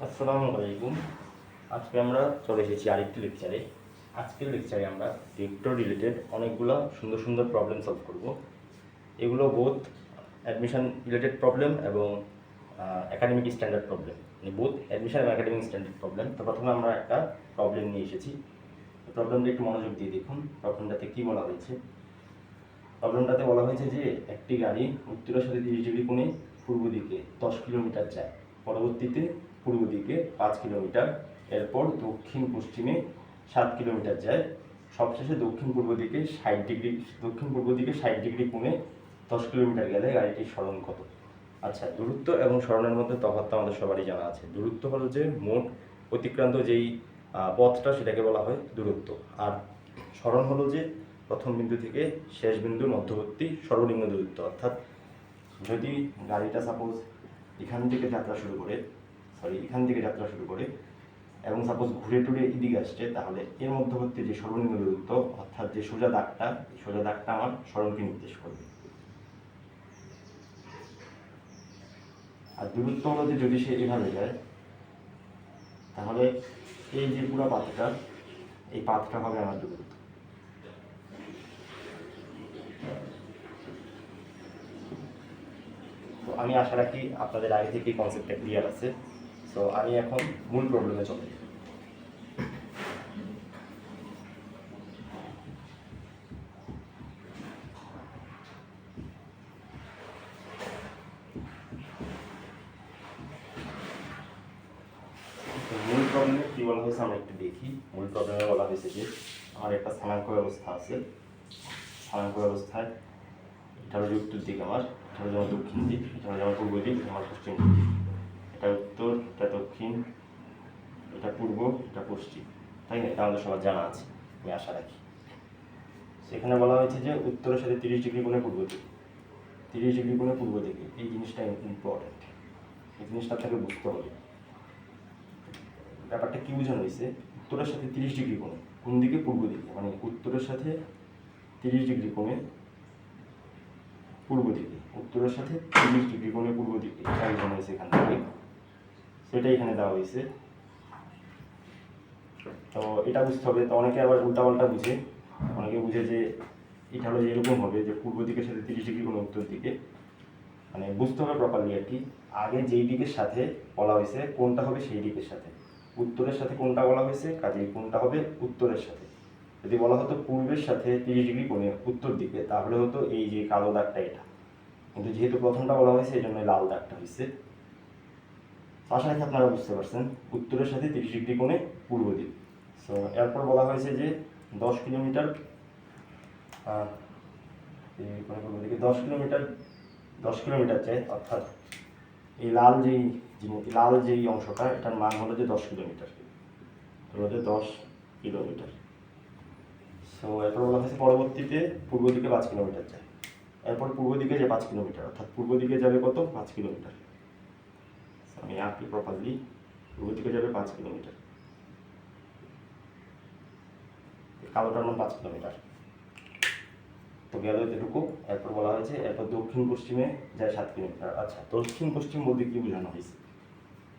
আসসালামু আলাইকুম। আজকে আমরা চলে এসেছি আরেকটি লেকচারে। আজকের লেকচারে আমরা ভেক্টর রিলেটেড অনেকগুলো সুন্দর সুন্দর প্রবলেম সলভ করব। এগুলো বোথ অ্যাডমিশন রিলেটেড প্রবলেম এবং একাডেমিক স্ট্যান্ডার্ড প্রবলেম, মানে বোথ অ্যাডমিশন এবং একাডেমিক স্ট্যান্ডার্ড প্রবলেম। তো প্রথমে আমরা একটা প্রবলেম নিয়ে এসেছি। প্রবলেমটা একটু মনোযোগ দিয়ে দেখুন প্রবলেমটাতে কী বলা হয়েছে। প্রবলেমটাতে বলা হয়েছে যে একটি গাড়ি উত্তরের সাথে 30 ডিগ্রি কোণে পূর্ব দিকে 10 কিলোমিটার যায়, পরবর্তীতে পূর্ব দিকে 5 কিলোমিটার, এরপর দক্ষিণ পশ্চিমে 7 কিলোমিটার যায়, সবশেষে দক্ষিণ পূর্ব দিকে 60 ডিগ্রি কোণে 10 কিলোমিটার গেলে গাড়িটির সরণ কত? আচ্ছা, দূরত্ব এবং সরণের মধ্যে তফাৎ আমাদের সবারই জানা আছে। দূরত্ব হলো যে মোট অতিক্রান্ত যেই পথটা, সেটাকে বলা হয় দূরত্ব। আর সরণ হলো যে প্রথম বিন্দু থেকে শেষ বিন্দুর মধ্যবর্তী সর্বনিম্ন দূরত্ব। অর্থাৎ যদি গাড়িটা সাপোজ এখান থেকে যাত্রা শুরু করে এবং সাপোজ ঘুরে টুরে এদিকে আসছে, তাহলে এর মধ্যবর্তী যে সর্বনিম্ন দূরত্ব, অর্থাৎ যে সোজা দাগটা আমার সরণকে নির্দেশ করবে। আর দূরত্ব হলো যে যদি সে এভাবে যায়, তাহলে এই যে পুরো এই পাথটা হবে আমার দূরত্ব। তো আমি আশা রাখি আপনাদের আগে থেকেই কনসেপ্টটা ক্লিয়ার আছে। সো আমি এখন মূল প্রবলেমে চলে যাই। মূল প্রবলেমে কী বলা হয়েছে আমরা একটু দেখি। মূল প্রবলেমে বলা হয়েছে যে আমার একটা স্থানাঙ্ক ব্যবস্থা আছে। স্থানাঙ্ক ব্যবস্থায় এটা হলো উত্তর দিক, এটা হলো যেমন দক্ষিণ দিক, এটা হলো যেমন পূর্ব দিক, আমার পশ্চিম দিক। এটা উত্তর, এটা দক্ষিণ, এটা পূর্ব, এটা পশ্চিম, তাই না? এটা আমাদের সবার জানা আছে, আমি আশা রাখি। সেখানে বলা হয়েছে যে উত্তরের সাথে 30 ডিগ্রি কোণে পূর্ব দিকে, 30 ডিগ্রি কোণে পূর্ব দিকে, এই জিনিসটা ইম্পর্টেন্ট। এই জিনিসটা আপনাকে বুঝতে হবে। ব্যাপারটা কি বোঝানো হয়েছে? উত্তরের সাথে 30 ডিগ্রি কোণে, কোন দিকে? পূর্ব দিকে, মানে উত্তরের সাথে 30 ডিগ্রি কোণে পূর্ব দিকে, উত্তরের সাথে 30 ডিগ্রি কোণে পূর্ব দিকে, এটা বোঝানো হয়েছে এখান থেকে। সেটা এখানে দেওয়া হয়েছে। তো এটা বুঝতে হবে। তো অনেকে আবার উল্টাপাল্টা বুঝে, অনেকে বুঝে যে এটা হলো যে এরকম হবে যে পূর্ব দিকের সাথে 30 ডিগ্রি কোণে উত্তর দিকে, মানে বুঝতে হবে প্রপারলি আর কি। আগে যেই দিকের সাথে বলা হয়েছে কোনটা হবে সেই দিকের সাথে, উত্তরের সাথে কোনটা বলা হয়েছে, কাজেই কোনটা হবে উত্তরের সাথে। যদি বলা হতো পূর্বের সাথে 30 ডিগ্রি কোণে উত্তর দিকে, তাহলে হতো এই যে কালো দাগটা এটা, কিন্তু যেহেতু প্রথমটা বলা হয়েছে এই জন্য লাল দাগটা হয়েছে। আশা রাখি আপনারা বুঝতে পারছেন। উত্তরের সাথে 30 ডিগ্রি কোণে পূর্ব দিক। সো এরপর বলা হয়েছে যে 10 কিলোমিটার পূর্ব দিকে 10 কিলোমিটার চাই, অর্থাৎ এই লাল যেই অংশটা, এটার মান হলো যে 10 কিলোমিটার, হলো যে 10 কিলোমিটার। সো এরপর বলা হয়েছে পরবর্তীতে পূর্ব দিকে 5 কিলোমিটার যায়। এরপর পূর্ব দিকে যে 5 কিলোমিটার, অর্থাৎ পূর্ব দিকে যাবে কত? 5 কিলোমিটার। আমি আঁকি প্রপারলি। পূর্ব দিকে যাবে 5 কিলোমিটার, কালোটার মান 5 কিলোমিটার। তো গেল এতটুকু। এরপর বলা হয়েছে এরপর দক্ষিণ পশ্চিমে যায় 7 কিলোমিটার। আচ্ছা, দক্ষিণ পশ্চিম বলতে কি বোঝানো হয়েছে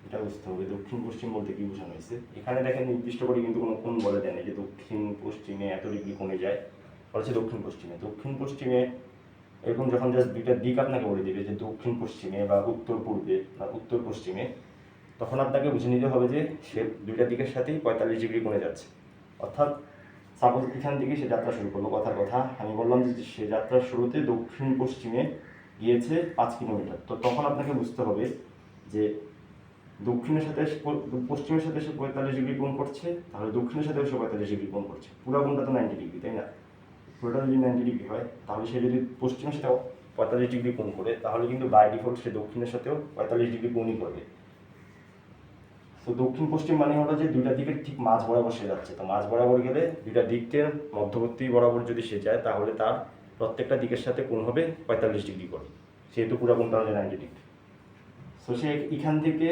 এটা বুঝতে হবে। দক্ষিণ পশ্চিম বলতে কি বোঝানো হয়েছে? এখানে দেখেন নির্দিষ্ট করে কিন্তু কোনো কোণ বলে দেয়নি যে দক্ষিণ পশ্চিমে এত ডিগ্রি কোণে যায়, বলেছে দক্ষিণ পশ্চিমে। দক্ষিণ পশ্চিমে এরকম যখন জাস্ট দুইটা দিক আপনাকে বলে দিবে যে দক্ষিণ পশ্চিমে বা উত্তর পূর্বে বা উত্তর পশ্চিমে, তখন আপনাকে বুঝে নিতে হবে যে সে দুইটা দিকের সাথেই 45 ডিগ্রি কোণে যাচ্ছে। অর্থাৎ সাপোজ এখান থেকে সে যাত্রা শুরু করলো, কথার কথা আমি বললাম যে সে যাত্রার শুরুতে দক্ষিণ পশ্চিমে গিয়েছে 5 কিলোমিটার। তো তখন আপনাকে বুঝতে হবে যে দক্ষিণের সাথে পশ্চিমের সাথে সে 45 ডিগ্রি কোণ করছে, তাহলে দক্ষিণের সাথেও সে 45 ডিগ্রি কোণ করছে। পুরো কোণটা তো 90 ডিগ্রি, তাই না? পুরোটা যদি 90 ডিগ্রি হয়, তাহলে সে যদি পশ্চিমের সাথে 45 ডিগ্রি কোণ করে, তাহলে কিন্তু বাই ডিফল্ট সে দক্ষিণের সাথেও 45 ডিগ্রি কোণই করবে। তো দক্ষিণ পশ্চিম মানে হলো যে দুইটা দিকের ঠিক মাঝ বরাবর সে যাচ্ছে। তো মাঝ বরাবর গেলে দুইটা দিকের মধ্যবর্তী বরাবর যদি সে যায়, তাহলে তার প্রত্যেকটা দিকের সাথে কোণ হবে 45 ডিগ্রি করে, সেহেতু পুরো কোণটা হচ্ছে 90 ডিগ্রি। সো সে এখান থেকে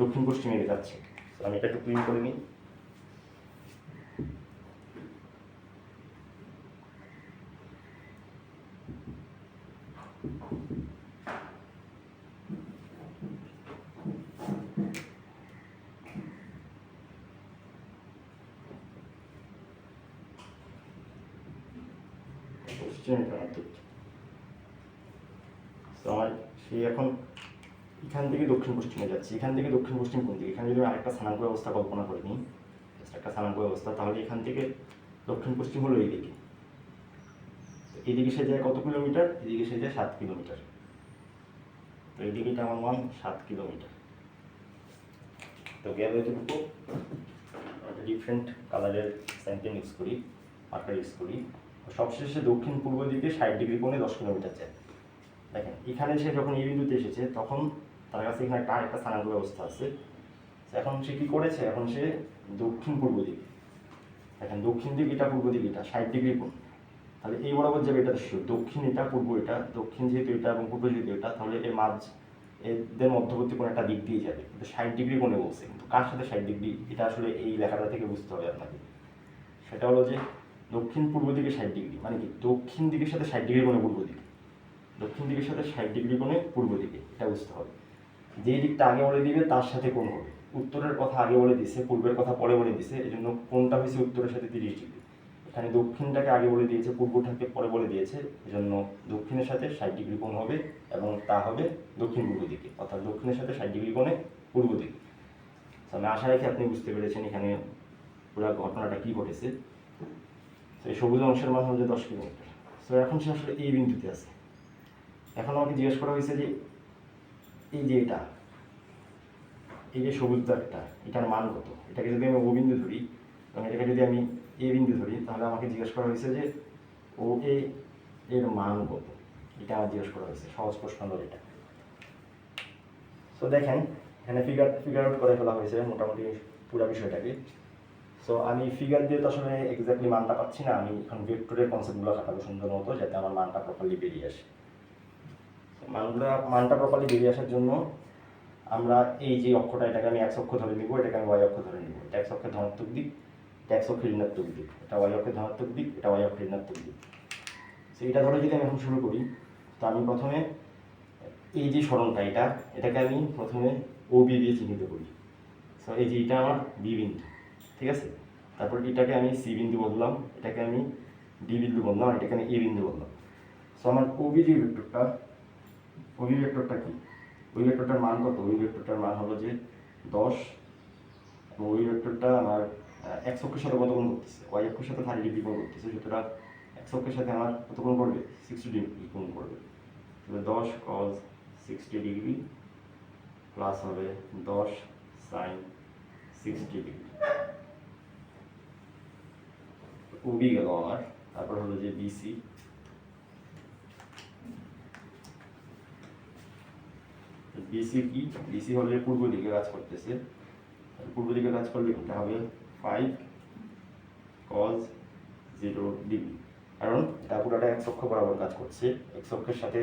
দক্ষিণ পশ্চিমে যাচ্ছে। আমি এটা একটু ক্লিন করে নিই। পশ্চিমে ধনাত্মক। তো আমার সেই এখন এখান থেকে দক্ষিণ পশ্চিমে যাচ্ছি, এখান থেকে দক্ষিণ পশ্চিম কোন দিকে, এখানে যদি আমি আরেকটা স্থানাঙ্ক ব্যবস্থা কল্পনা করে নিই, একটা স্থানাঙ্ক ব্যবস্থা, তাহলে এখান থেকে দক্ষিণ পশ্চিম হলো এইদিকে, এদিকে সে যায় কত কিলোমিটার, এদিকে সে যায় 7 কিলোমিটার। তো এইদিকে আমার মান 7 কিলোমিটার। তো গেল এতটুকু, একটা ডিফারেন্ট কালারের স্যাম্পেল ইউজ করি, মার্কার ইউজ করি। সবশেষে দক্ষিণ পূর্ব দিকে 60 ডিগ্রি কোণে 10 কিলোমিটার যায়। দেখেন এখানে সে যখন এই বিন্দুতে এসেছে তখন তার কাছে এখানে একটা স্থানাঙ্ক ব্যবস্থা আছে। এখন সে কী করেছে, এখন সে দক্ষিণ পূর্ব দিকে, দেখেন দক্ষিণ দিক এটা, পূর্ব দিক এটা, 60 ডিগ্রি কোণ, তাহলে এই বরাবর যাবে, এটা দক্ষিণ, এটা পূর্ব, এটা দক্ষিণ যেহেতু এটা এবং পূর্ব যেহেতু এটা, তাহলে এর মাঝ এদের মধ্যবর্তী কোনো একটা দিক দিয়ে যাবে, কিন্তু 60 ডিগ্রি কোণে বলছে, কিন্তু কার সাথে 60 ডিগ্রি, এটা আসলে এই লেখাটা থেকে বুঝতে হবে আপনাকে। সেটা হলো যে দক্ষিণ পূর্ব দিকে 60 ডিগ্রি মানে কি, দক্ষিণ দিকের সাথে 60 ডিগ্রি কোণে পূর্ব দিকে, দক্ষিণ দিকের সাথে 60 ডিগ্রি কোণে পূর্ব দিকে, এটা বুঝতে হবে। যেই দিকটা আগে বলে দিবে তার সাথে কোণ হবে। উত্তরের কথা আগে বলে দিছে, পূর্বের কথা পরে বলে দিছে, এই জন্য কোণটা হয়েছে উত্তরের সাথে 30 ডিগ্রি। এখানে দক্ষিণটাকে আগে বলে দিয়েছে, পূর্বটাকে পরে বলে দিয়েছে, এজন্য দক্ষিণের সাথে 60 ডিগ্রি কোণ হবে এবং তা হবে দক্ষিণ পূর্ব দিকে, অর্থাৎ দক্ষিণের সাথে 60 ডিগ্রি কোণে পূর্ব দিকে। আমি আশা রাখি আপনি বুঝতে পেরেছেন এখানে পুরো ঘটনাটা কী ঘটেছে। তো এই সবুজ অংশের মান হচ্ছে 10 কিলোমিটার। তো এখন সে আসলে এই বিন্দুতে আছে। এখন আমাকে জিজ্ঞেস করা হয়েছে যে এই যে এটা, এই যে সবুজ দাগটা, এটার মান কত, এটাকে যদি আমি ও বিন্দু ধরি এবং এটাকে যদি আমি এ বিন্দু ধরি, তাহলে আমাকে জিজ্ঞেস করা হয়েছে যে ও এ এর মান কত, এটা আমার জিজ্ঞেস করা হয়েছে। সহজ প্রশ্ন হলো এটা। তো দেখেন এখানে ফিগার আউট করে ফেলা হয়েছে মোটামুটি পুরো বিষয়টাকে। সো আমি ফিগার দিয়ে তো আসলে এক্স্যাক্টলি মানটা পাচ্ছি না, আমি এখন ভেক্টরের কনসেপ্টগুলো খাটাবো সুন্দর মতো, যাতে আমার মানটা প্রপারলি বেরিয়ে আসে। মানটা প্রপারলি বেরিয়ে আসার জন্য আমরা এই যে অক্ষটা, এটাকে আমি এক্স অক্ষ ধরে নিব, এটাকে আমি ওয়াই অক্ষ ধরে নিব। এটা এক্স অক্ষের ধনাত্মক দিক, এটা এক্স অক্ষের ঋণাত্মক দিক, এটা ওয়াই অক্ষের ধনাত্মক দিক, এটা ওয়াই অক্ষের ঋণাত্মক দিক। সো এটা ধরে যদি আমি এখন শুরু করি, তো আমি প্রথমে এই যে সরণটা, এটাকে আমি প্রথমে ও বি দিয়ে চিহ্নিত করি। সো এই যে এটা আমার বি বিন্দু, ঠিক আছে। তারপর এটাকে আমি সি বিন্দু বললাম, এটাকে আমি ডি বিন্দু বললাম, আর এটাকে আমি এ বিন্দু বললাম। সো আমার ওবি যে ভেক্টরটা, ওবি ভেক্টরটা কি, ওই ভেক্টরটার মান কত, ওই ভেক্টরটার মান হলো যে 10, এবং ওই ভেক্টরটা আমার এক্স অক্ষের সাথে কত কোণ করতেছে, ওয়াই অক্ষের সাথে 30 ডিগ্রি কোণ করতেছে, সুতরাং এক্স অক্ষের সাথে আমার কত কোণ করবে, 60 ডিগ্রি কোণ করবে। 10 cos 60 ডিগ্রি প্লাস হবে 10 sin 60 ডিগ্রি। ওবি গেল আমার। তারপর হলো যে বিসি, বিসি কি, বিসি হলে পূর্ব দিকে কাজ করতেছে, পূর্ব দিকে কাজ করলে এটা হবে 5 cos 0 ডিগ্রি, কারণ এটা পুরোটা এক্স অক্ষ বরাবর কাজ করছে, এক্স অক্ষের সাথে,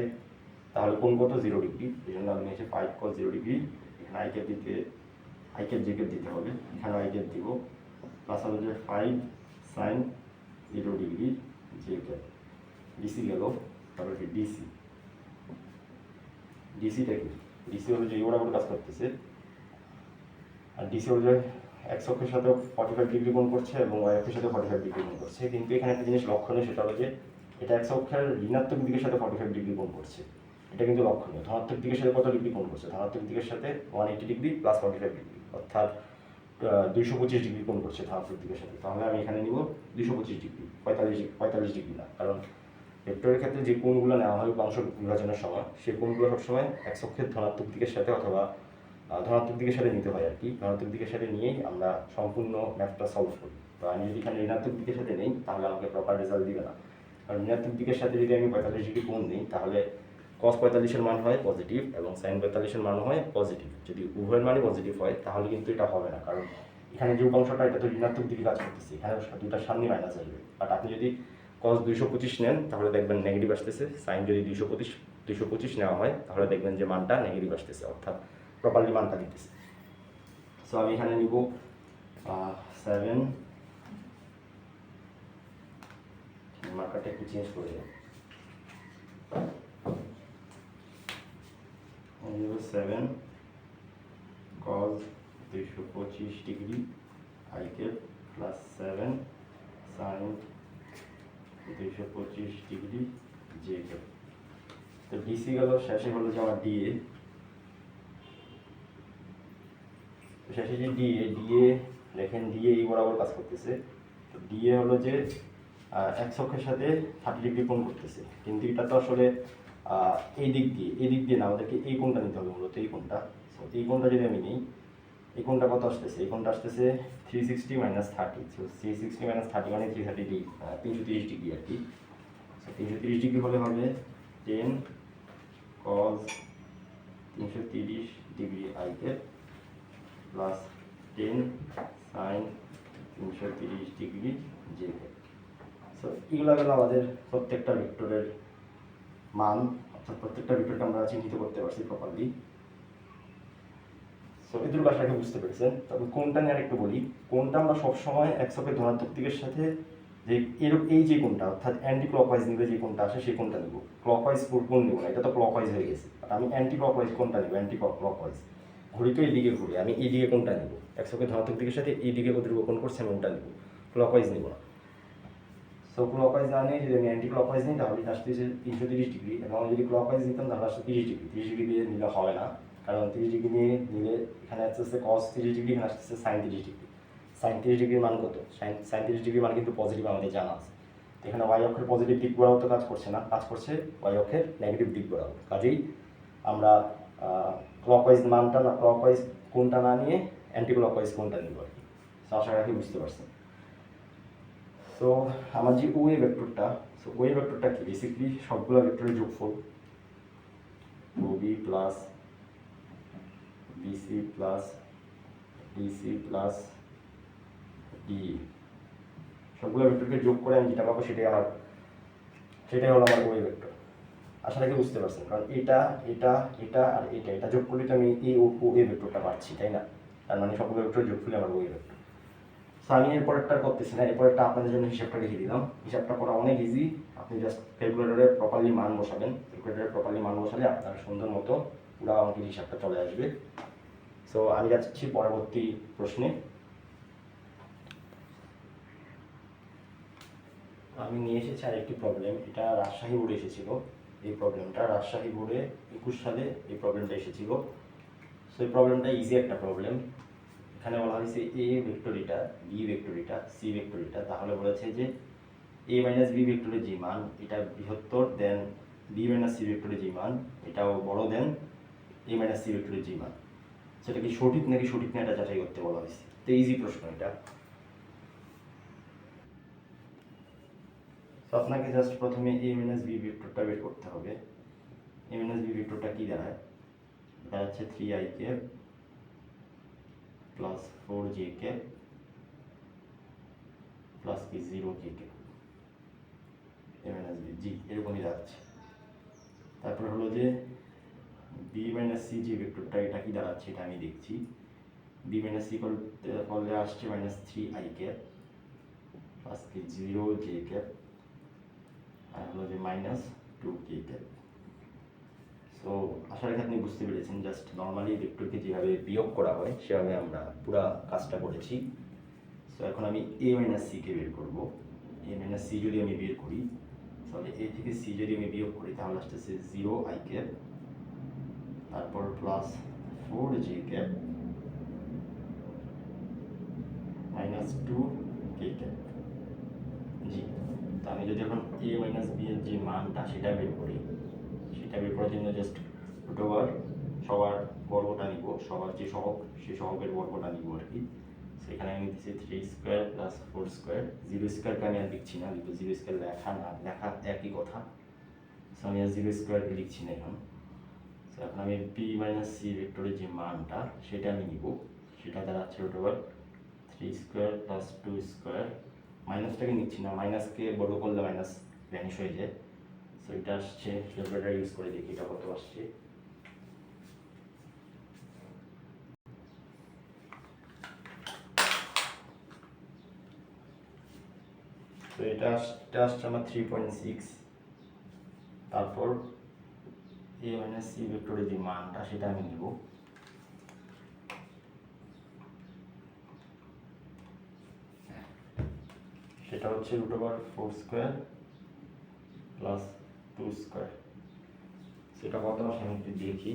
তাহলে কোণ কত, 0 ডিগ্রি, এই জন্য আমি নিয়েছি 5 cos 0 ডিগ্রি। এখানে আই ক্যাপ জে ক্যাপ দিতে হবে, এখানে আই ক্যাপ দিব, প্লাস হবে যে 5 sin 0 degree J cap. DC গেল। তারপরে কি ডিসি, ডিসিটা কি, ডিসি হলো যে এই বরাবর কাজ করতেছে, আর ডিসি হলো যে এক্স অক্ষের সাথে 45 ডিগ্রি কোণ করছে এবং ওয়াই অক্ষের সাথে 45 ডিগ্রি কোণ করছে, কিন্তু এখানে একটা জিনিস লক্ষণীয়, সেটা হলো যে এটা এক্স অক্ষের ঋণাত্মক দিকের সাথে 45 ডিগ্রি কোণ করছে, এটা কিন্তু লক্ষণীয়। ধনাত্মক দিকের সাথে কত ডিগ্রি কোণ করছে, ধনাত্মক দিকের সাথে 180 ডিগ্রি প্লাস 45 ডিগ্রি, অর্থাৎ 225 ডিগ্রি কোণ করছে ধনাত্মক দিকের সাথে। তাহলে আমি এখানে নিব 225 ডিগ্রি, 45 ডিগ্রি না, কারণ ভেক্টরের ক্ষেত্রে যে কোণগুলো নেওয়া হয় উপাংশ বিভাজনের সময়, সেই কোণগুলো সবসময় এক্স অক্ষের ধনাত্মক দিকের সাথে অথবা ধনাত্মক দিকের সাথে নিতে হয় আর কি। ধনাত্মক দিকের সাথে নিয়েই আমরা সম্পূর্ণ ম্যাথটা সলভ করি। তো আমি যদি এখানে ঋণাত্মক দিকের সাথে নেই, তাহলে আমাকে প্রপার রেজাল্ট দিবে না। কারণ ঋণাত্মক দিকের সাথে যদি আমি 45 ডিগ্রি কোণ নিই, তাহলে cos 45-এর মান হয় পজিটিভ এবং sin 45-এর মান হয় পজিটিভ। যদি উভয়ের মানই পজিটিভ হয় তাহলে কিন্তু এটা হবে না, কারণ এখানে যে উপাংশটা, এটা তো ঋণাত্মক দিকে কাজ করতেছে, এখানে দুটার সামনে মাইনাস আসবে। বাট আপনি যদি cos 225 নেন তাহলে দেখবেন নেগেটিভ আসতেছে, sin যদি 225 নেওয়া হয় তাহলে দেখবেন যে মানটা নেগেটিভ আসতেছে, অর্থাৎ প্রপারলি মানটা দিতেছে। সো আমি এখানে নিব 7, মার্কারটা একটু চেঞ্জ করে দেব, 7 cos 225 degree I cap plus 7 sin 225 degree J cap. তো ডিসি গেল, শেষে হলো যে আমার ডিএ। শেষে যে ডিএ দেখেন ডিএ এই বরাবর কাজ করতেছে। তো ডিএ হলো যে এক্স অক্ষের সাথে 30 ডিগ্রি কোণ করতেছে, কিন্তু এটা তো আসলে এই দিক দিয়ে না, আমাদেরকে এই কোণটা নিতে হবে মূলত, এই কোণটা। সো এই কোণটা যদি আমি নিই, এই কোণটা কত আসতেছে? এই কোণটা আসতেছে 360 মাইনাস 30। সো 360 মাইনাস 30 মানে 330 ডিগ্রি আর কি। সো 330 ডিগ্রি হলে হবে 10 cos 330 degree I cap plus 10 sin 330 degree J cap. So এগুলো গেল আমাদের প্রত্যেকটা ভেক্টরের মান, অর্থাৎ প্রত্যেকটা ভেক্টরকে আমরা চিহ্নিত করতে পারছি প্রপারলি। সো এদের ভাষাকে বুঝতে পেরেছেন। তবে কোনটা নিয়ে আরেকটু বলি, কোনটা আমরা সবসময় এক্স অক্ষের ধনাত্মক দিকের সাথে যে এই যে কোনটা, অর্থাৎ অ্যান্টি ক্লকওয়াইজ নিলে যে কোনটা আসে সেই কোনটা নিব, ক্লকওয়াইজ কোন নিব না, এটা তো ক্লকওয়াইজ হয়ে গেছে। আর আমি অ্যান্টি ক্লকওয়াইজ কোনটা নিব, অ্যান্টি ক্লকওয়াইজ ঘড়ি তো এইদিকে ঘুরে, আমি এইদিকে কোনটা নিব, এক্স অক্ষের ধনাত্মক দিকের সাথে এইদিকে কতটুকু কোন করছে আমি ওটা নিব, ক্লকওয়াইজ নিব না। সো ক্লকওয়াইজ না নিয়ে যদি আমি অ্যান্টি ক্লকওয়াইজ নিই তাহলে এটা আসতেছে 330 ডিগ্রি, এবং আমি যদি ক্লকওয়াইজ নিতাম তাহলে আসলে 30 ডিগ্রি দিয়ে নিলে হবে না, কারণ 30 ডিগ্রি নিয়ে নিলে এখানে আসতেছে cos 30 ডিগ্রি, এখানে আসতেছে sin 30 ডিগ্রি। sin 30 ডিগ্রির মান কত? sin 30 ডিগ্রির মান কিন্তু পজিটিভ, আমাদের জানা আছে। তো এখানে ওয়াই অক্ষের পজিটিভ দিক বরাবর তো কাজ করছে না, কাজ করছে ওয়াই অক্ষের নেগেটিভ দিক বরাবর। কাজেই আমরা ক্লকওয়াইজ মানটা না, ক্লকওয়াইজ কোনটা না নিয়ে অ্যান্টি ক্লকওয়াইজ কোনটা নিব আর কি। তো আশা রাখি বুঝতে পারছেন। সো আমার যে ওয়ে ভেক্টরটা, সো ওয়ে ভেক্টরটা কি? বেসিক্যালি সবগুলো ভেক্টরের যোগফল, OB plus BC plus DC plus D, সবগুলো ভেক্টরকে যোগ করে আমি যেটা পাবো সেটাই হলো আমার ওয়ে ভেক্টর। আশা রাখি বুঝতে পারছেন, কারণ এটা আর এটা যোগ করলে তো আমি এই ওয়ে ভেক্টরটা পাচ্ছি, তাই না? তার মানে সবগুলো ভেক্টর যোগ করলে আমার ওয়ে ভেক্টর। সো আমি এরপরেরটা করতেছি না, এরপরেরটা আপনাদের জন্য হিসাবটা লিখে দিলাম। হিসাবটা করা অনেক ইজি, আপনি জাস্ট ক্যালকুলেটরে প্রপারলি মান বসাবেন, ক্যালকুলেটরে প্রপারলি মান বসালে আপনার সুন্দর মতো পুরো অঙ্কের হিসাবটা চলে আসবে। সো আমি যাচ্ছি পরবর্তী প্রশ্নে। আমি নিয়ে এসেছি আরেকটি প্রবলেম, এটা রাজশাহী বোর্ডে এসেছিল। এই প্রবলেমটা রাজশাহী বোর্ডে 21 সালে এই প্রবলেমটা এসেছিল। সো এই প্রবলেমটা ইজি একটা প্রবলেম। এখানে বলা হয়েছে এ ভেক্টর এটা, বি ভেক্টর এটা, সি ভেক্টর এটা, তাহলে বলেছে যে এ মাইনাস বি ভেক্টরের যে মান এটা বৃহত্তর দেন বি মাইনাস সি ভেক্টরের যে মান এটাও বড় দেন এ মাইনাস সি ভেক্টরের যে মান, সেটা কি সঠিক নাকি সঠিক না এটা যাচাই করতে বলা হয়েছে। তো ইজি প্রশ্ন এটা। তো আপনাকে জাস্ট প্রথমে এ মাইনাস বি ভেক্টরটা বের করতে হবে। এ মাইনাস বি ভেক্টরটা কি দাঁড়ায়? দাঁড়াচ্ছে 3i cap plus 4j cap plus কি 0k ক্যাপ, এ মাইনাস বি জি এরকমই যাচ্ছে। তারপর হলো যে বি মাইনাস সি যে ভেক্টরটা এটা কি দাঁড়াচ্ছে এটা আমি দেখছি। বি মাইনাস সি করলে আসছে মাইনাস 3i ক্যাপ প্লাস কি 0j ক্যাপ আর হলো যে মাইনাস 2k ক্যাপ। সো আশা রাখি আপনি বুঝতে পেরেছেন, জাস্ট নর্মালি ভেক্টরকে যেভাবে বিয়োগ করা হয় সেভাবে আমরা পুরো কাজটা করেছি। সো এখন আমি এ মাইনাস সিকে বের করব। এ মাইনাস সি যদি আমি বের করি, তাহলে এ থেকে সি যদি আমি বিয়োগ করি তাহলে আসতেছে 0i ক্যাপ, তারপর plus 4j cap minus 2k cap. জি, তো আমি যদি এখন এ মাইনাস বি এর যে মানটা সেটা বের করি, সেটা বের করার জন্য জাস্ট রুট ওভার সবার বর্গটা নিব, সবার যে সহগ সেই সহগের বর্গটা নিব আর কি। সেখানে আমি নিতেছি 3 স্কোয়ার প্লাস 4 স্কোয়ার, 0 স্কোয়ারকে আমি আর লিখছি না, কিন্তু 0 স্কোয়ার লেখা না লেখা একই কথা। সো আমি আর 0 স্কোয়ারকে লিখছি না এখন। সো এখন আমি বি মাইনাস সি ভেক্টরের যে মানটা সেটা আমি নিব, সেটা দাঁড়াচ্ছে root over 3 square plus 2 square, মাইনাসটাকে নিচ্ছি না, মাইনাসকে বড় করলে মাইনাস ভ্যানিশ হয়ে যায়। সো এটা আসছে, ক্যালকুলেটর ইউজ করে দেখি এটা কত আসছে। তো এটা আসছে আমার 3.6। তারপর এ মাইনাস সি ভেক্টরের যে মানটা সেটা আমি নিব, সেটা হচ্ছে root over 4 square plus 2 square, সেটা কত আসে আমি একটু দেখি।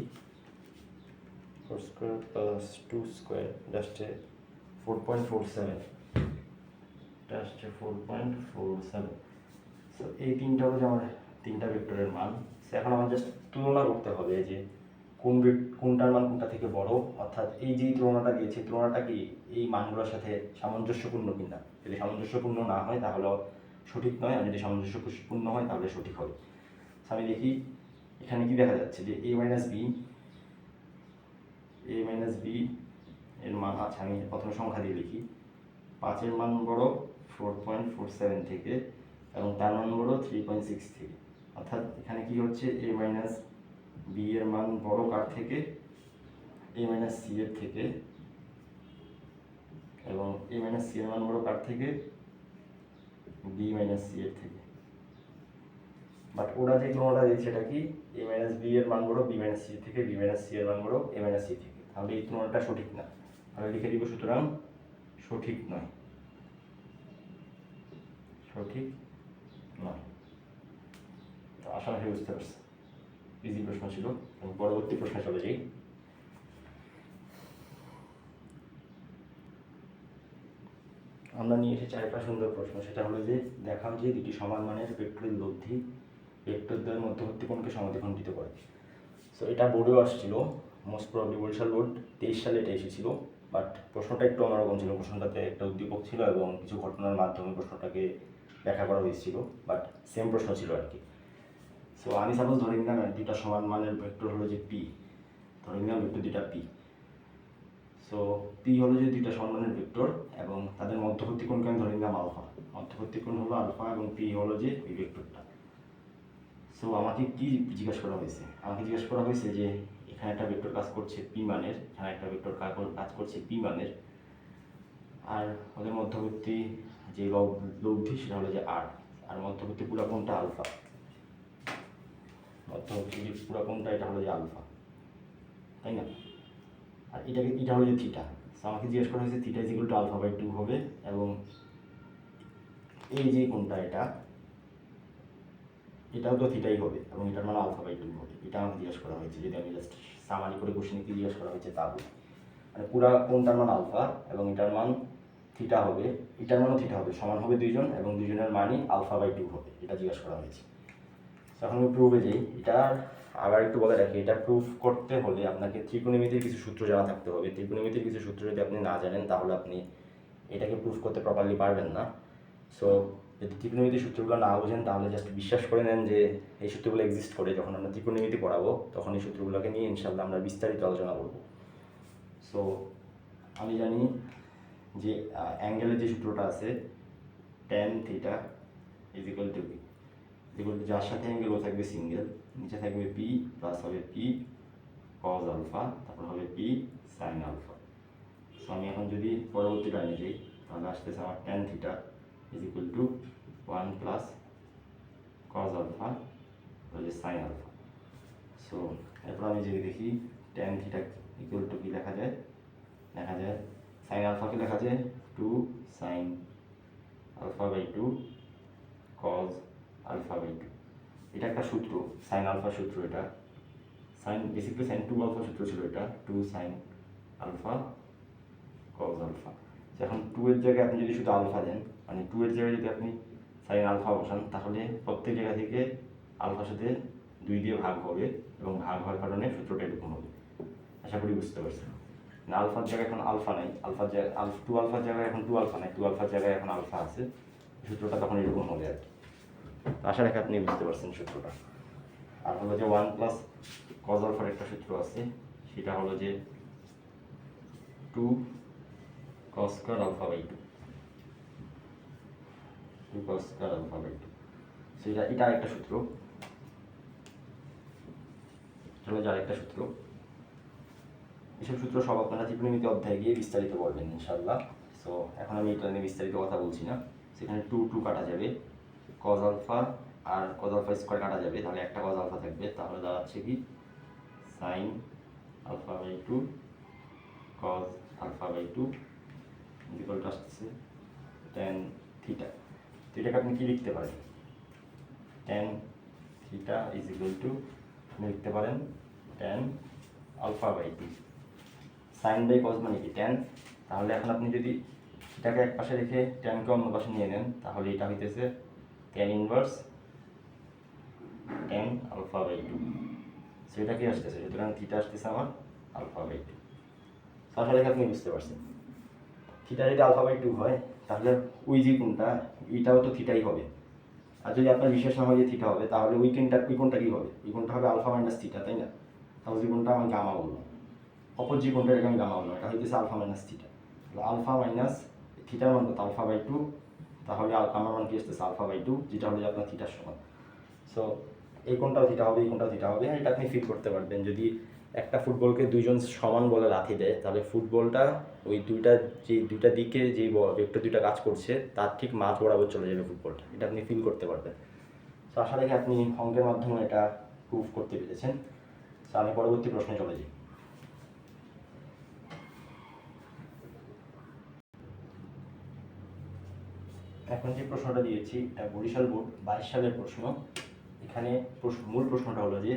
4 স্কোয়ার প্লাস 2 স্কোয়ার এটা আসছে 4.47, এটা আসছে 4.47। সো এই তিনটা হচ্ছে আমার তিনটা ভেক্টরের মান। সো এখন আমার জাস্ট তুলনা করতে হবে যে কোনটার মান কোনটা থেকে বড়, অর্থাৎ এই যে তুলনাটা দিয়েছে তুলনাটা কি এই মানগুলোর সাথে সামঞ্জস্যপূর্ণ কিনা। যদি সামঞ্জস্যপূর্ণ না হয় তাহলে সঠিক নয়, আর যদি সামঞ্জস্যপূর্ণ হয় তাহলে সঠিক হবে। আমি দেখি এখানে কি দেখা যাচ্ছে যে a মাইনাস বি এর মান, আচ্ছা আমি প্রথমে সংখ্যা দিয়ে লিখি। 5-এর মান বড় 4.47 থেকে এবং তার মান বড় 3.6 থেকে, অর্থাৎ এখানে কি হচ্ছে a মাইনাস বি এর মান বড় কার থেকে, a মাইনাস সি এর থেকে, এবং a মাইনাস সি এর মান বড় কার থেকে, b মাইনাস সি এর থেকে। বাট ওরা যে তুলনাটা দিচ্ছে এটা কি a মাইনাস বি এর মান বড় b মাইনাস সি থেকে, b মাইনাস সি এর মান বড় a মাইনাস সি থেকে, তাহলে এই তুলনাটা সঠিক না, তাহলে লিখে দিব সুতরাং সঠিক নয়, সঠিক নয়। তো আশা করি বুঝতে পারছি, ইজি প্রশ্ন ছিল। আমি পরবর্তী প্রশ্নে চলে যাই। আমরা নিয়ে এসেছি আরেকটা সুন্দর প্রশ্ন, সেটা হলো যে দেখান যে দুটি সমান মানের ভেক্টরের লব্ধি ভেক্টরদ্বয়ের মধ্যবর্তী কোণকে সমদ্বিখণ্ডিত করে। সো এটা বোর্ডেও আসছিল, মোস্ট প্রবলি বরিশাল বোর্ড 23 সালে এটা এসেছিল। বাট প্রশ্নটা একটু অন্যরকম ছিল, প্রশ্নটাতে একটা উদ্দীপক ছিল এবং কিছু ঘটনার মাধ্যমে প্রশ্নটাকে ব্যাখ্যা করা হয়েছিল, বাট সেম প্রশ্ন ছিল আর কি। সো আমি সাপোজ ধরে নিলাম দুইটা সমান মানের ভেক্টর হলো যে পি, ধরে নিলাম ভেক্টর দুইটা পি। সো পি হলো যে দুইটা সমান মানের ভেক্টর এবং তাদের মধ্যবর্তী কোণকে আমি ধরে নিলাম আলফা, মধ্যবর্তী কোণ হলো আলফা এবং পি হলো যে ওই ভেক্টরটা। সো আমাকে কি জিজ্ঞাসা করা হয়েছে, আমাকে জিজ্ঞাসা করা হয়েছে যে এখানে একটা ভেক্টর কাজ করছে পি মানের, এখানে একটা ভেক্টর কাজ করছে পি মানের, আর ওদের মধ্যবর্তী যে লব্ধি সেটা হলো যে আর, আর মধ্যবর্তী পুরা কোণটা আলফা, মধ্যবর্তী যে পুরা কোণটা এটা হলো যে আলফা, তাই না? আর এটা হলো যে থিটা। সো আমাকে জিজ্ঞেস করা হয়েছে theta is equal to alpha by 2 হবে, এবং এই যে কোণটা এটাও তো থিটাই হবে এবং এটার মান আলফা বাই 2 হবে। এটা আমাকে জিজ্ঞেস করা হয়েছে, যদি আমি জাস্ট সামারি করে কোশ্চেনে কি জিজ্ঞেস করা হয়েছে তা বলি। মানে পুরা কোণটার মান আলফা এবং এটার মান থিটা হবে, এটার মানও থিটা হবে, সমান হবে দুইজন এবং দুইজনের মানই আলফা বাই 2 হবে, এটা জিজ্ঞেস করা হয়েছে। এখন আমি প্রুফে যাই। এটা আবার একটু বলে রাখি, এটা প্রুফ করতে হলে আপনাকে ত্রিকোণমিতির কিছু সূত্র জানা থাকতে হবে। ত্রিকোণমিতির কিছু সূত্র যদি আপনি না জানেন তাহলে আপনি এটাকে প্রুফ করতে প্রপারলি পারবেন না। সো যদি ত্রিকোণমিতির সূত্রগুলো না বোঝেন তাহলে জাস্ট বিশ্বাস করে নেন যে এই সূত্রগুলো এক্সিস্ট করে, যখন আমরা ত্রিকোণমিতি পড়াবো তখন এই সূত্রগুলোকে নিয়ে ইনশাল্লাহ আমরা বিস্তারিত আলোচনা করব। সো আমি জানি যে অ্যাঙ্গেলের যে সূত্রটা আছে tan theta is equal two P, যেগুলো যার সাথে অ্যাঙ্গেল ও থাকবে সিঙ্গেল, নিচে থাকবে পি প্লাস হবে পি কজ আলফা, তারপর হবে পি সাইন আলফা। সো আমি এখন যদি পরবর্তী লাইনে যাই তাহলে আসতেছে আমার tan theta is equal to 1 plus cos alpha হচ্ছে সাইন আলফা। সো এরপর আমি যদি দেখি tan থিটা ইকুয়াল টু কি লেখা যায়, সাইন আলফাকে লেখা যায় 2 sine alpha by 2 cos alpha by 2। এটা একটা সূত্র, সাইন আলফা সূত্র, এটা সাইন বেসিক্যালি সাইন 2 আলফা সূত্র ছিল, এটা 2 সাইন আলফা কজ আলফা। এখন 2 এর জায়গায় আপনি যদি শুধু আলফা দেন, মানে 2 এর জায়গায় যদি আপনি সাইন আলফা বসান তাহলে প্রত্যেক জায়গা থেকে আলফার সাথে 2 দিয়ে ভাগ হবে এবং ভাগ হওয়ার কারণে সূত্রটা এরকম হবে। আশা করি বুঝতে পারছেন। না আলফার জায়গায় এখন আলফা নাই, আলফার জায়গায় 2 আলফার জায়গায় এখন 2 আলফা নাই, 2 আলফার জায়গায় এখন আলফা আছে, সূত্রটা তখন এরকম হবে আর কি। আশা রাখি আপনি বুঝতে পারছেন সূত্রটা। আর হলো যে 1 প্লাস কজ আলফার একটা সূত্র আছে, সেটা হলো যে 2 cos square alpha by 2, 2 cos square alpha by 2। So এটা আরেকটা সূত্র, চলো যে আরেকটা সূত্র। এসব সূত্র সব আপনারা ত্রিকোণমিতি অধ্যায়ে গিয়ে বিস্তারিত পড়বেন ইনশাআল্লাহ। সো এখন আমি এটা নিয়ে বিস্তারিত কথা বলছি না। সেখানে 2 কাটা যাবে, কজ আলফা আর কজ আলফা স্কয়ার কাটা যাবে, তাহলে একটা কজ আলফা থাকবে, তাহলে দাঁড়াচ্ছে কি sine alpha by 2 cos alpha by 2 ইকুয়ালটা আসছে tan থিটা। তো এটাকে আপনি কি লিখতে পারেন, tan theta is equal to আপনি লিখতে পারেন tan alpha by two. Sine by cos মানে কি ট্যান, তাহলে এখন আপনি যদি থিটাকে এক পাশে রেখে ট্যানকে অন্য পাশে নিয়ে নেন তাহলে এটা হইতেছে tan inverse tan alpha by two. সেটা কি আসতেছে, সুতরাং থিটা আসতেছে আমার আলফা বাই টু। আশা রেখে আপনি বুঝতে পারছেন। থিটা যদি আলফা বাই টু হয় তাহলে ওই যে কোনটা এটাও তো থিটাই হবে। আর যদি আপনার বিশেষ না হয় যে থিটা হবে তাহলে ওই কোনটা কী হবে, এই কোনটা হবে আলফা মাইনাস থিটা, তাই না? তাহলে যে কোনটা আমি গামা বলবো, অপর যে কোনটা এটাকে আমি গামা বলবো, এটা হইতেছে আলফা মাইনাস থিটা। তাহলে আলফা মাইনাস থিটার মান কত, আলফা বাই টু, তাহলে গামার মান কি আসতেছে আলফা বাই টু, যেটা হলো আপনার থিটার সমান। সো এই কোনটাও থিটা হবে, এই কোনটাও থিটা হবে। এটা আপনি ফিল করতে পারবেন যদি একটা ফুটবলকে দুইজন সমান বলে লাথি দেয় তাহলে ফুটবলটা ওই দুইটা দিকে যে ভেক্টর দুইটা কাজ করছে তার ঠিক মাঝ বরাবর চলে যাবে ফুটবলটা, এটা আপনি ফিল করতে পারবেন। তো আশা রাখি আপনি অঙ্কের মাধ্যমে এটা প্রুভ করতে পেরেছেন। তো আমি পরবর্তী প্রশ্নে চলে যাই। এখন যে প্রশ্নটা দিয়েছি এটা বরিশাল বোর্ড 22 সালের প্রশ্ন। এখানে মূল প্রশ্নটা হলো যে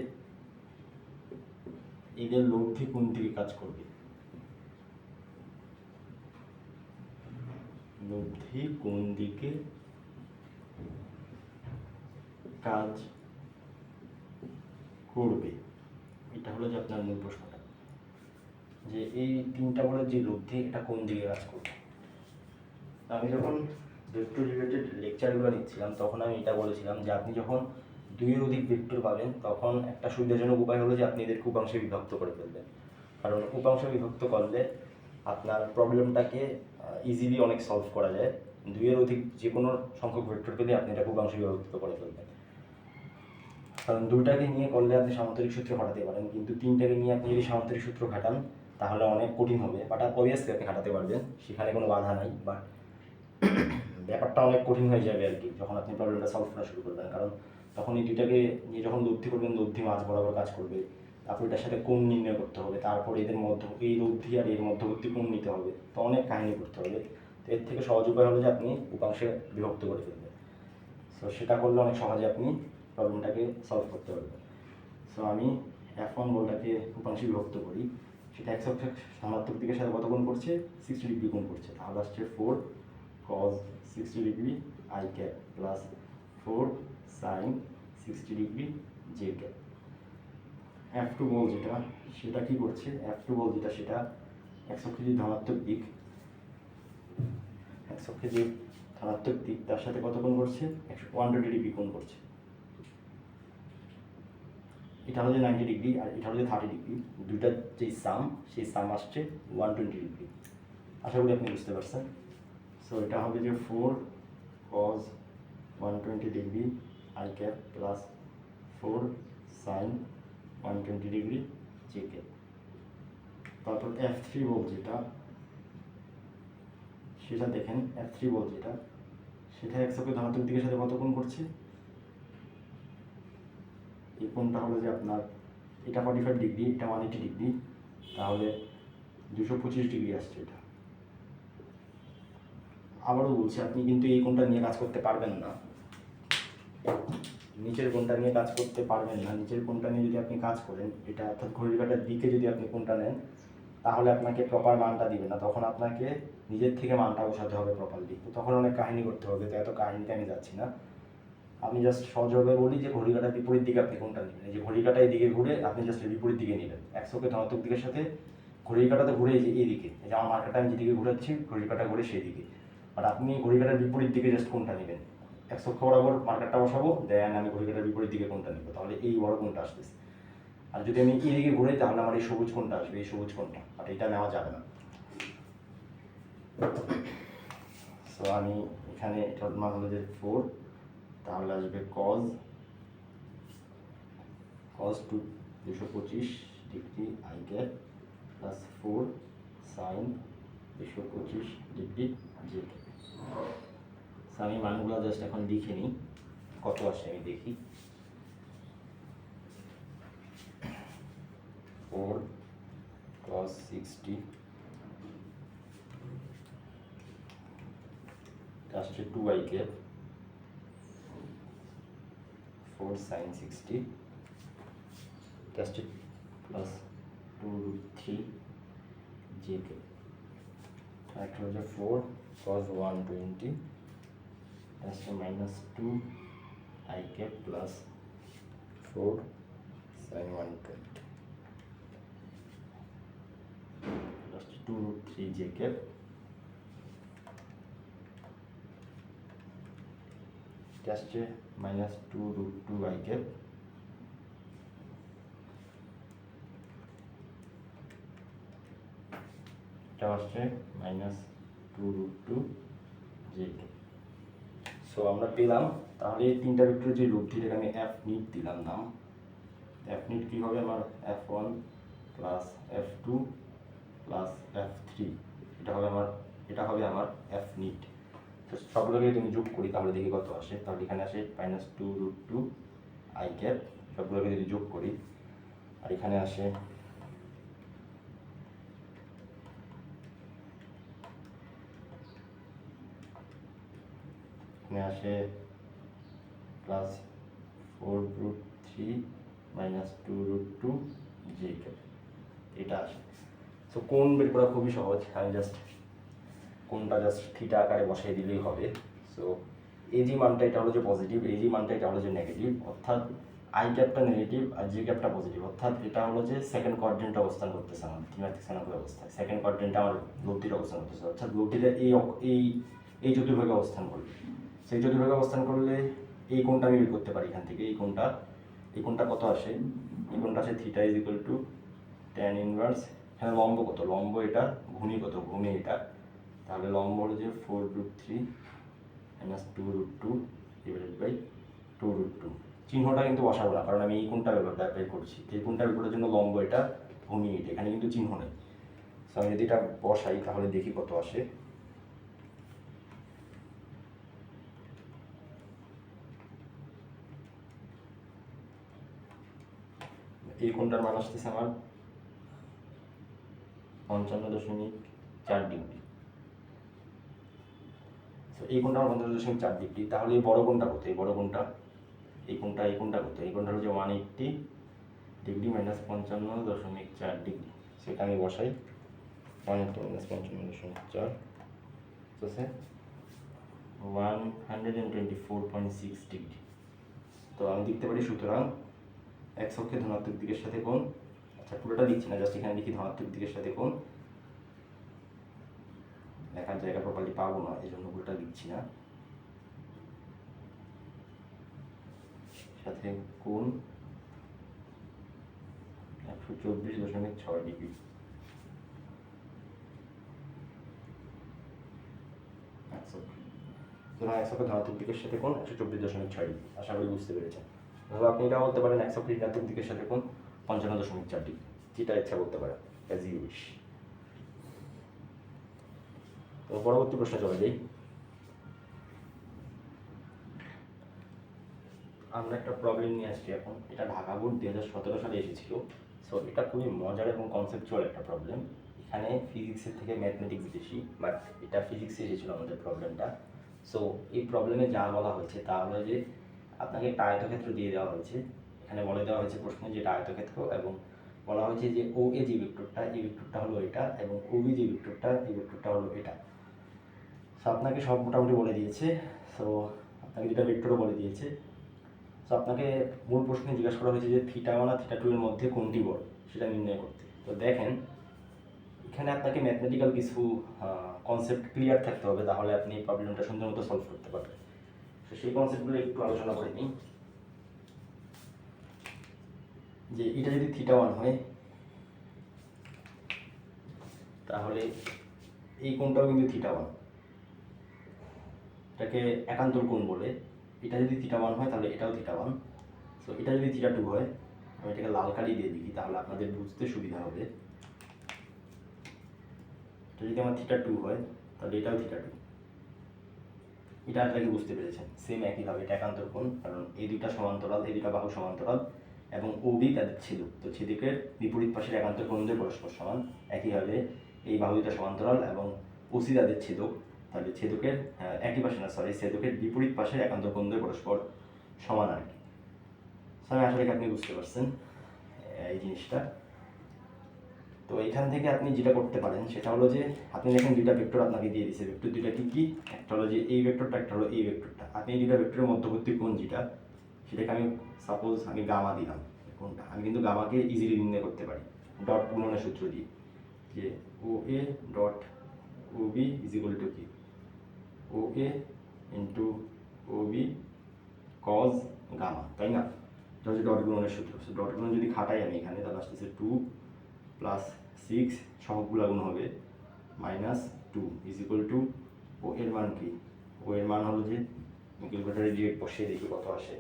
এদের লব্ধি কোন দিকে কাজ করবে, লব্ধি কোন দিকে কাজ করবে, এটা হলো যে আপনার মূল প্রশ্নটা, যে এই তিনটা বলে যে লব্ধি এটা কোন দিকে কাজ করবে। আমি যখন ভেক্টর রিলেটেড লেকচারগুলো নিচ্ছিলাম তখন আমি এটা বলেছিলাম যে আপনি যখন দুইয়ের অধিক ভেক্টর পাবেন তখন একটা সুবিধাজনক উপায় হলো যে আপনি এদেরকে উপাংশে বিভক্ত করে ফেলবেন। কারণ উপাংশে বিভক্ত করলে আপনার প্রবলেমটাকে ইজিলি অনেক সলভ করা যায়। দুইয়ের অধিক যে কোনো সংখ্যক ভেক্টর পেলে আপনি এটাকে উপাংশে বিভক্ত করে ফেলবেন। কারণ দুইটাকে নিয়ে করলে আপনি সামান্তরিক সূত্র খাটাতে পারেন, কিন্তু তিনটাকে নিয়ে আপনি যদি সামান্তরিক সূত্র খাটান তাহলে অনেক কঠিন হবে। বাট অবভিয়াসলি আপনি খাটাতে পারবেন, সেখানে কোনো বাধা নাই, বাট ব্যাপারটা অনেক কঠিন হয়ে যাবে আর কি যখন আপনি প্রবলেমটা সলভ করা শুরু করবেন। কারণ তখন এই দুইটাকে নিয়ে যখন লব্ধি করবেন লব্ধি মাঝ বরাবর কাজ করবে, তারপর এটার সাথে কোণ নির্ণয় করতে হবে, তারপর এদের মধ্যে এই লব্ধি আর এর মধ্যবর্তী কোণ নিতে হবে, তো অনেক কাহিনী করতে হবে। তো এর থেকে সহজ উপায় হলো যে আপনি উপাংশে বিভক্ত করে ফেলবেন। সো সেটা করলে অনেক সহজে আপনি প্রবলেমটাকে সলভ করতে পারবেন। সো আমি F1 বলটাকে উপাংশে বিভক্ত করি, সেটা এক্স অক্ষের ধনাত্মক দিকের সাথে কত কোণ করছে, 60 ডিগ্রি কোণ করছে। তাহলে আসছে 4 cos 60 degree i cap plus 4 sin 60 degree j cap. F2 বল যেটা সেটা কি করছে, F2 বল যেটা সেটা এক্স অক্ষের যে ধনাত্মক দিক, এক্স অক্ষের যে ধনাত্মক দিক তার সাথে কত কোণ করছে, 120 ডিগ্রি কোণ করছে। এটা হলো যে 90 ডিগ্রি আর এটা হলো যে 30 ডিগ্রি, দুইটার যে সাম সেই সাম আসছে 120 ডিগ্রি। আশা করি আপনি বুঝতে পারছেন। সো এটা হবে যে 4 cos 120 degree i cap plus 4 sin 120 degree j cap. তারপর F3 বল যেটা সেটা দেখেন, F3 বল যেটা সেটা এক্স অক্ষের ধনাত্মক দিকের সাথে কত কোণ করছে, এই কোণটা হলো যে আপনার এটা 45 ডিগ্রি, এটা 180 ডিগ্রি, তাহলে 225 ডিগ্রি আসছে এটা। আবারও বলছি আপনি কিন্তু এই কোণটা নিয়ে কাজ করতে পারবেন না, নিচের কোণটা নিয়ে কাজ করতে পারবেন না। নিচের কোণটা নিয়ে যদি আপনি কাজ করেন, এটা অর্থাৎ ঘড়ির কাঁটার দিকে যদি আপনি কোণটা নেন তাহলে আপনাকে প্রপার মানটা দিবে না, তখন আপনাকে নিজের থেকে মানটা বসাতে হবে প্রপারলি, তো তখন অনেক কাহিনী করতে হবে। তো এত কাহিনীতে আমি যাচ্ছি না, আমি জাস্ট সহজভাবে বলি যে ঘড়ি কাঁটার বিপরীত দিকে আপনি কোনটা নেবেন। এই যে ঘড়ি কাঁটা এই দিকে ঘুরে আপনি জাস্ট বিপরীত দিকে নেবেন, এক্স অক্ষের ধনাত্মক দিকের সাথে ঘড়ির কাঁটাতে ঘুরে এই যে এইদিকে, এই যে আমার মার্কারটা আমি যেদিকে ঘুরাচ্ছি ঘড়ির কাঁটা ঘুরে সেই দিকে। আর আপনি ঘড়ি কাঁটার বিপরীত দিকে জাস্ট কোনটা নেবেন, এক্স অক্ষ বরাবর মার্কারটা বসাবো, দেন আমি ঘড়ি কাঁটার বিপরীত দিকে কোনটা নেবো, তাহলে এই বড় কোনটা আসতেছে। আর যদি আমি এইদিকে ঘুরাই তাহলে আমার এই সবুজ কোনটা আসবে, এই সবুজ কোনটা, আর এটা নেওয়া যাবে না। সো আমি এখানে এটার মান হলো যে 4, তাহলে আসবে cos 225 degree i cap plus 4 sin 225 degree j cap. আমি মানগুলো জাস্ট এখন লিখে নিই, কত আসে আমি দেখি। 4 cos 60 আসছে 2i cap, 4 sin 60 tested plus 2√3 jk একটা হচ্ছে 4 cos 120 টেস্টে -2 I cap plus 4 sin 120 plus 2√3 j cap টেস্টে -2√2 I cap এটা আসছে -2√2 j cap। সো আমরা পেলাম তাহলে এই তিনটা ভেক্টর যে লব্ধিটাকে আমি f নিট দিলাম নাম, f নিট কি হবে আমার f1 plus f2 plus f3, এটা হবে আমার f নিট। তো সবগুলোকে যদি যোগ করি তাহলে দেখি কত আসে, তাহলে এখানে আসে -2√2 I cap, সবগুলোকে যদি যোগ করি আর এখানে আসে প্লাস 4√3 -2√2 j cap, এটা আসে। সো কোণ বের করা খুবই সহজ, আমি কোণটা থিটা আকারে বসাই দিলেই হবে। সো এজি মানটা এটা হলো যে পজিটিভ, এজি মানটা এটা হলো যে নেগেটিভ, অর্থাৎ আই ক্যাপটা নেগেটিভ আর জি ক্যাপটা পজিটিভ, অর্থাৎ এটা হলো যে সেকেন্ড কোয়াড্রেন্টে অবস্থান করতেছে আমাদের ত্রিমাত্রিক স্থানাঙ্ক অবস্থায়, সেকেন্ড কোয়াড্রেন্টে আমার লব্ধিটা অবস্থান করতেছে, অর্থাৎ লব্ধিটা এই চতুর্ভাগে অবস্থান করবে। সেই চতুর্ভাগে অবস্থান করলে এই কোণটা আমি বের করতে পারি এখান থেকে, এই কোণটা কত আসে, এই কোণটা আসে theta is equal two tan inverse, এখানে লম্ব কত, লম্ব এটা, ভূমি কত, ভূমি এটা, তাহলে লম্ব হলো যে 4√3 -2√2 ডিভাইডেড বাই 2√2। চিহ্নটা কিন্তু বসাবো না, কারণ আমি এই কোণটা বের করছি, এই কোণটা বের করার জন্য লম্ব এটা, ভূমি এটা, এখানে কিন্তু চিহ্ন নেই। সো আমি যদি এটা বসাই তাহলে দেখি কত আসে। এই কোণটার মান আসতেছে আমার 55.4 ডিগ্রি। এই কোণটা আমার 55.4 ডিগ্রি, তাহলে এই বড় কোণটা কত, এই বড় কোণটা, এই কোণটা কত, এই কোণটা হচ্ছে 180 ডিগ্রি মাইনাস 55.4 ডিগ্রি। সেটা আমি বসাই 180 মাইনাস 55.4 হচ্ছে 124.6 ডিগ্রি। তো আমি লিখতে পারি সুতরাং এক্স অক্ষে ধনাত্মক দিকের সাথে কোণ, আচ্ছা পুরোটা লিখছি না, জাস্ট এখানে লিখি ধনাত্মক দিকের সাথে কোণ, লেখার জায়গা প্রপারলি পাবো না এই জন্য পুরোটা লিখছি না, সাথে কোণ 124.6 ডিগ্রি। এক্স অক্ষে ধনাত্মক দিকের সাথে কোণ 124.6 ডিগ্রি, আশা করি বুঝতে পেরেছেন। ধরো আপনি এটা বলতে পারেন এক্স অক্ষে ঋণাত্মক দিকের সাথে কোণ 55.4 ডিগ্রি, যেটা ইচ্ছা করতে পারেন, অ্যাজ ইউ উইশ। তো পরবর্তী প্রশ্নে চলে যাই। আমরা একটা প্রবলেম নিয়ে আসছি এখন, এটা ঢাকা বোর্ড 2017 সালে এসেছিল। সো এটা খুবই মজার এবং কনসেপচুয়াল একটা প্রবলেম, এখানে ফিজিক্সের থেকে ম্যাথমেটিক্স বেশি, বাট এটা ফিজিক্সে এসেছিলো আমাদের প্রবলেমটা। সো এই প্রবলেমে যা বলা হয়েছে তা হলো যে আপনাকে একটা আয়তক্ষেত্র দিয়ে দেওয়া হয়েছে, এখানে বলে দেওয়া হয়েছে প্রশ্নে যেটা আয়তক্ষেত্র, এবং বলা হয়েছে যে ও এ যে ভেক্টরটা, এই ভেক্টরটা হলো এটা, এবং ও বি যে ভেক্টরটা, এই ভেক্টরটা হলো এটা। সো আপনাকে সব মোটামুটি বলে দিয়েছে, সো আপনাকে দুটা ভেক্টরও বলে দিয়েছে। সো আপনাকে মূল প্রশ্নে জিজ্ঞাসা করা হয়েছে যে থিটা 1 আর থিটা 2 এর মধ্যে কোনটি বড় সেটা নির্ণয় করতে। তো দেখেন এখানে আপনাকে ম্যাথমেটিক্যাল কিছু কনসেপ্ট ক্লিয়ার থাকতে হবে, তাহলে আপনি এই প্রবলেমটা সুন্দর মতো সলভ করতে পারবেন। তো সেই কনসেপ্টগুলো একটু আলোচনা করে নিই। যে এটা যদি থিটা 1 হয় তাহলে এই কোণটাও কিন্তু থিটা 1, এটাকে একান্তর কোণ বলে। এটা যদি থিটা 1 হয় তাহলে এটাও থিটা 1। সো এটা যদি থিটা 2 হয়, আমি এটাকে লাল কালি দিয়ে দিই তাহলে আপনাদের বুঝতে সুবিধা হবে। এটা যদি আমার থিটা 2 হয় তাহলে এটাও থিটা 2, এটা আপনাকে বুঝতে পেরেছেন। সেম একইভাবে এটা একান্তর কোণ, কারণ এই দুইটা সমান্তরাল, এই দুইটা বাহু সমান্তরাল, এবং ওবি তাদের ছেদক, তো ছেদকের বিপরীত পাশের একান্তর কোণদের পরস্পর সমান। একইভাবে এই বাহু দুইটা সমান্তরাল এবং ওসি তাদের ছেদক, তাহলে ছেদকের একই পাশে না, সরি, ছেদকের বিপরীত পাশের একান্তর কোণদের পরস্পর সমান আর কি। আমি আশা করি আপনি বুঝতে পারছেন এই জিনিসটা। তো এখান থেকে আপনি যেটা করতে পারেন সেটা হলো যে আপনি দেখেন দুইটা ভেক্টর আপনাকে দিয়ে দিয়েছে, ভেক্টর দুইটা কি একটা হলো যে এই ভেক্টরটা, একটা হলো এই ভেক্টরটা। আপনি এই দুইটা ভেক্টরের মধ্যবর্তী কোণ যেটা, সেটাকে আমি সাপোজ আমি গামা দিলাম। কোনটা আমি কিন্তু গামাকে ইজিলি নির্ণয় করতে পারি ডট গুণনের সূত্র দিয়ে, যে O A dot O B is equal to কি O A into O B cos gamma, তাই না? এটা হচ্ছে ডট গুণনের সূত্র। ডট গুণন যদি খাটাই আমি এখানে, তাহলে আসতেছে 2 প্লাস 6 সহগুলা গুণ হবে -2 ইজ ইকুয়াল টু ও এর মান কি? ও এর মান হলো যে ক্যালকুলেটারে ডিরেক্ট বসিয়ে দেখি কত আসে।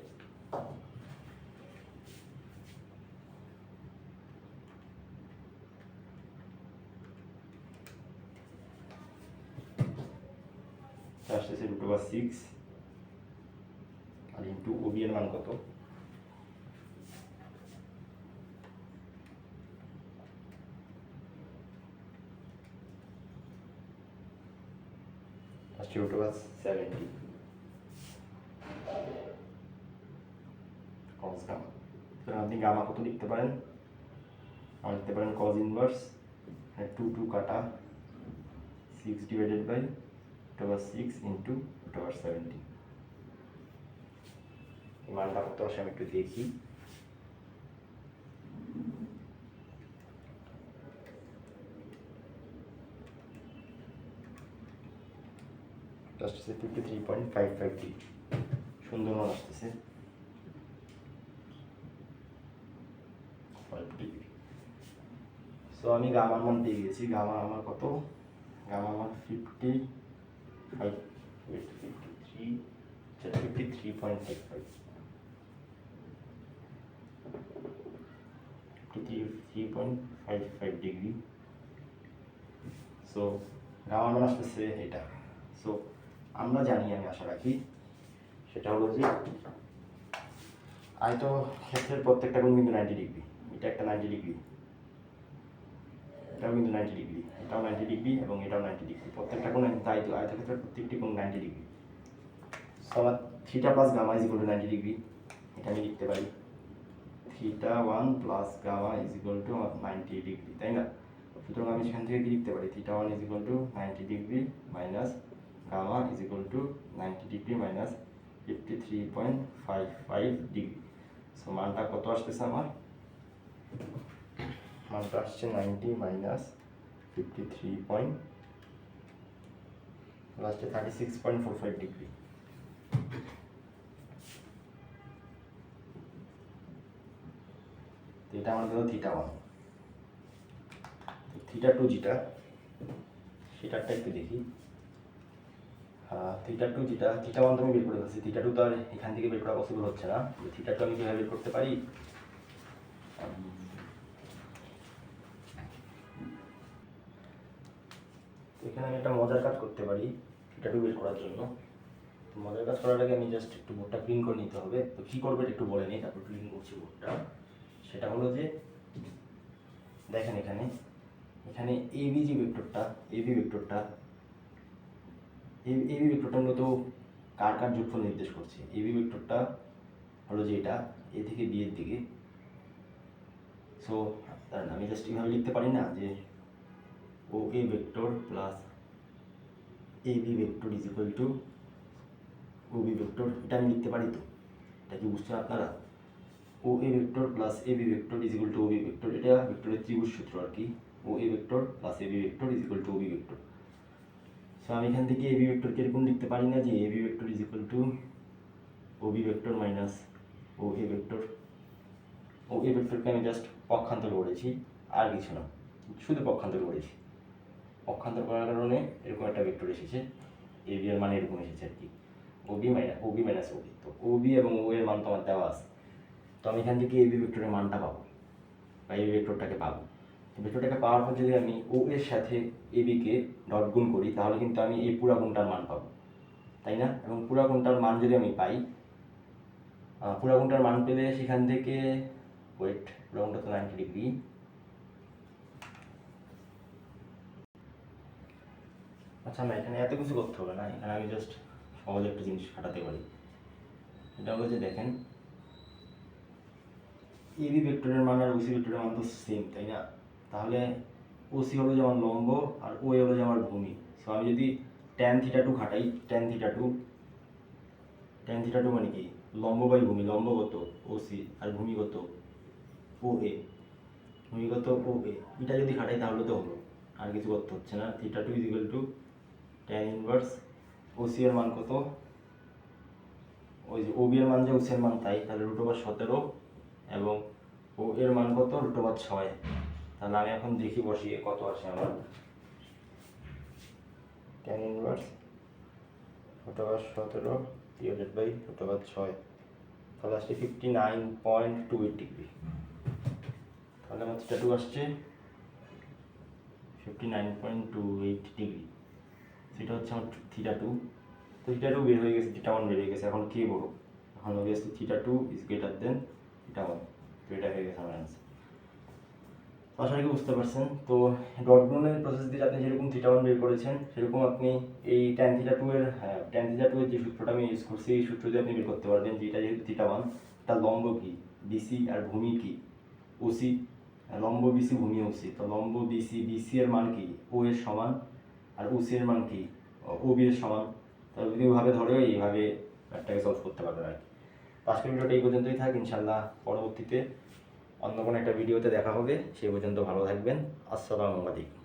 আসতেছে √6 আর ইন্টু ও বি এর মান কত? আসছে √70 cos গামা। সুতরাং আপনি গামা কত লিখতে পারেন? লিখতে পারেন cos ইনভার্স 2 কাটা 6 ডিভাইডেড বাই √6 ইন্টু √70। এই মানটা কত আসে আমি একটু দেখি। আসতেছে 53.55 ডিগ্রি, সুন্দর মান আসতেছে 5 ডিগ্রি। সো আমি গামার মান পেয়ে গেছি। গামা আমার কত? গামা আমার 53 53.55 53.55 ডিগ্রি। সো গামার মান আসতেছে এটা। সো আমরা জানি, আমি আশা রাখি, সেটা হলো যে আয়ত ক্ষেত্রের প্রত্যেকটা কোণ কিন্তু 90 ডিগ্রি। এটা একটা 90 ডিগ্রি, এটাও কিন্তু 90 ডিগ্রি, এটাও 90 ডিগ্রি এবং এটাও 90 ডিগ্রি। প্রত্যেকটা কোণ আয়তক্ষেত্রের প্রত্যেকটি কোণ 90 ডিগ্রি। সো আমার theta plus gamma is equal to 90 degree. এটা আমি লিখতে পারি θ1 plus gamma is equal to 90 degree, তাই না? সুতরাং আমি সেখান থেকে কি লিখতে পারি? θ1 is equal to 90 degree minus gamma is equal to 90 degree minus 53.55 degree. So মানটা কত আসতেছে আমার? মানটা আসছে 90 মাইনাস 53 লাস্টে 36.45 ডিগ্রি। এটা আমার গেল θ1। θ2 যেটা, সেটারটা একটু দেখি। θ2 যেটা, θ1 তো আমি বের করে ফেলছি, θ2 তো আর এখান থেকে বের করা পসিবল হচ্ছে না। θ2 আমি কীভাবে বের করতে পারি? এখানে আমি একটা মজার কাজ করতে পারি θ2 বের করার জন্য। মজার কাজ করার আগে আমি জাস্ট একটু বোর্ডটা ক্লিন করে নিতে হবে। তো কী করবে একটু বলে নিই, তারপর ক্লিন করছি বোর্ডটা। সেটা হলো যে দেখেন এখানে এখানে এবি যে ভেক্টরটা, এবি ভেক্টরটা মূলত কার কার যোগফল নির্দেশ করছে? এবি ভেক্টরটা হলো যে এটা এ থেকে বি এর দিকে। সো আমি জাস্ট এইভাবে লিখতে পারি না যে O A vector plus A B vector is equal to O B vector. এটা আমি লিখতে পারি তো? এটা কি বুঝছেন আপনারা? O A vector plus A B vector is equal to O B vector. এটা ভেক্টরের ত্রিভুজ সূত্র আর কি। O A vector plus A B vector is equal to O B vector. So আমি এখান থেকে এ বি ভেক্টরকে এরকম লিখতে পারি না যে A B vector is equal to O B vector minus O A vector. O A ভেক্টরকে আমি জাস্ট পক্ষান্তর করেছি, আর কিছু না, শুধু পক্ষান্তর করেছি। পক্ষান্তর করার কারণে এরকম একটা ভেক্টর এসেছে, এ বি এর মান এরকম এসেছে আর কি, ও বি মাইনাস ও বি। তো ও বি এবং ও এর মান তো আমার দেওয়া আছে। তো আমি এখান থেকে এ বি ভেক্টরের মানটা পাবো, বা এই ভেক্টরটাকে পাবো। ভেক্টরটাকে পাওয়ার পর যদি আমি ও এর সাথে এ বিকে ডট গুণ করি, তাহলে কিন্তু আমি এই পুরা গুণটার মান পাবো, তাই না? এবং পুরা গুণটার মান যদি আমি পাই, পুরা গুণটার মান পেলে সেখান থেকে পুরা গুণটা তো 90 ডিগ্রি। আচ্ছা না, এখানে এত কিছু করতে হবে না, এখানে আমি জাস্ট সহজে একটা জিনিস খাটাতে পারি। এটা হলো যে দেখেন এবি ভেক্টরের মান আর ওসি ভেক্টরের মান তো সেম, তাই না? তাহলে ওসি হলো যেমন লম্ব আর ও হলো যেমন ভূমি। সো আমি যদি ট্যান থিটা টু খাটাই, ট্যান থিটা টু মানে কি? লম্ব বাই ভূমি। লম্ব কত? ওসি, আর ভূমি কত? ও এ। ভূমিগত ও এ, এটা যদি খাটাই তাহলে তো হলো, আর কিছু করতে হচ্ছে না। Theta two is equal to tan inverse OC এর মান কত? ওই যে ওবি এর মান যে ওসি এর মান তাই, তাহলে √17 এবং ও এর মান কত? √6। তাহলে আমি এখন দেখি বসিয়ে কত আসে আমার। ট্যান ইনভার্স √17 ডিভাইডেড বাই √6, তাহলে আসছে 59.28 ডিগ্রি। তাহলে আমার থিটা টু আসছে 59.28 ডিগ্রি। সেটা হচ্ছে আমার থিটা টু। তো থিটা টু বের হয়ে গেছে, থিটা ওয়ান বের হয়ে গেছে। এখন কে বড়? এখন obviously theta two is greater than theta one. তো এটা হয়ে গেছে আমার অ্যান্সার। আশা করি বুঝতে পারছেন। তো ডট গুণনের প্রসেস দিয়ে আপনি যেরকম থিটা ওয়ান বের করেছেন, সেরকম আপনি এই ট্যান থিটা টু এর যে সূত্রটা আমি ইউজ করছি, এই সূত্র দিয়ে আপনি বের করতে পারবেন যে এটা যেহেতু থিটা ওয়ান, তার লম্ব কি? বিসি, আর ভূমি কি? ওসি। লম্ব বিসি, ভূমি ওসি। তো লম্ব বিসি এর মান কি? ও এর সমান, আর ওসি এর মান কি? ও বি এর সমান। তাহলে যদি ওইভাবে ধরে এইভাবে ম্যাথটাকে সলভ করতে পারবেন আর কি। তো আজকের ভিডিওটা এই পর্যন্তই থাক। ইনশাল্লাহ পরবর্তীতে অন্য কোনো একটা ভিডিওতে দেখা হবে। সেই পর্যন্ত ভালো থাকবেন। আসসালামু আলাইকুম।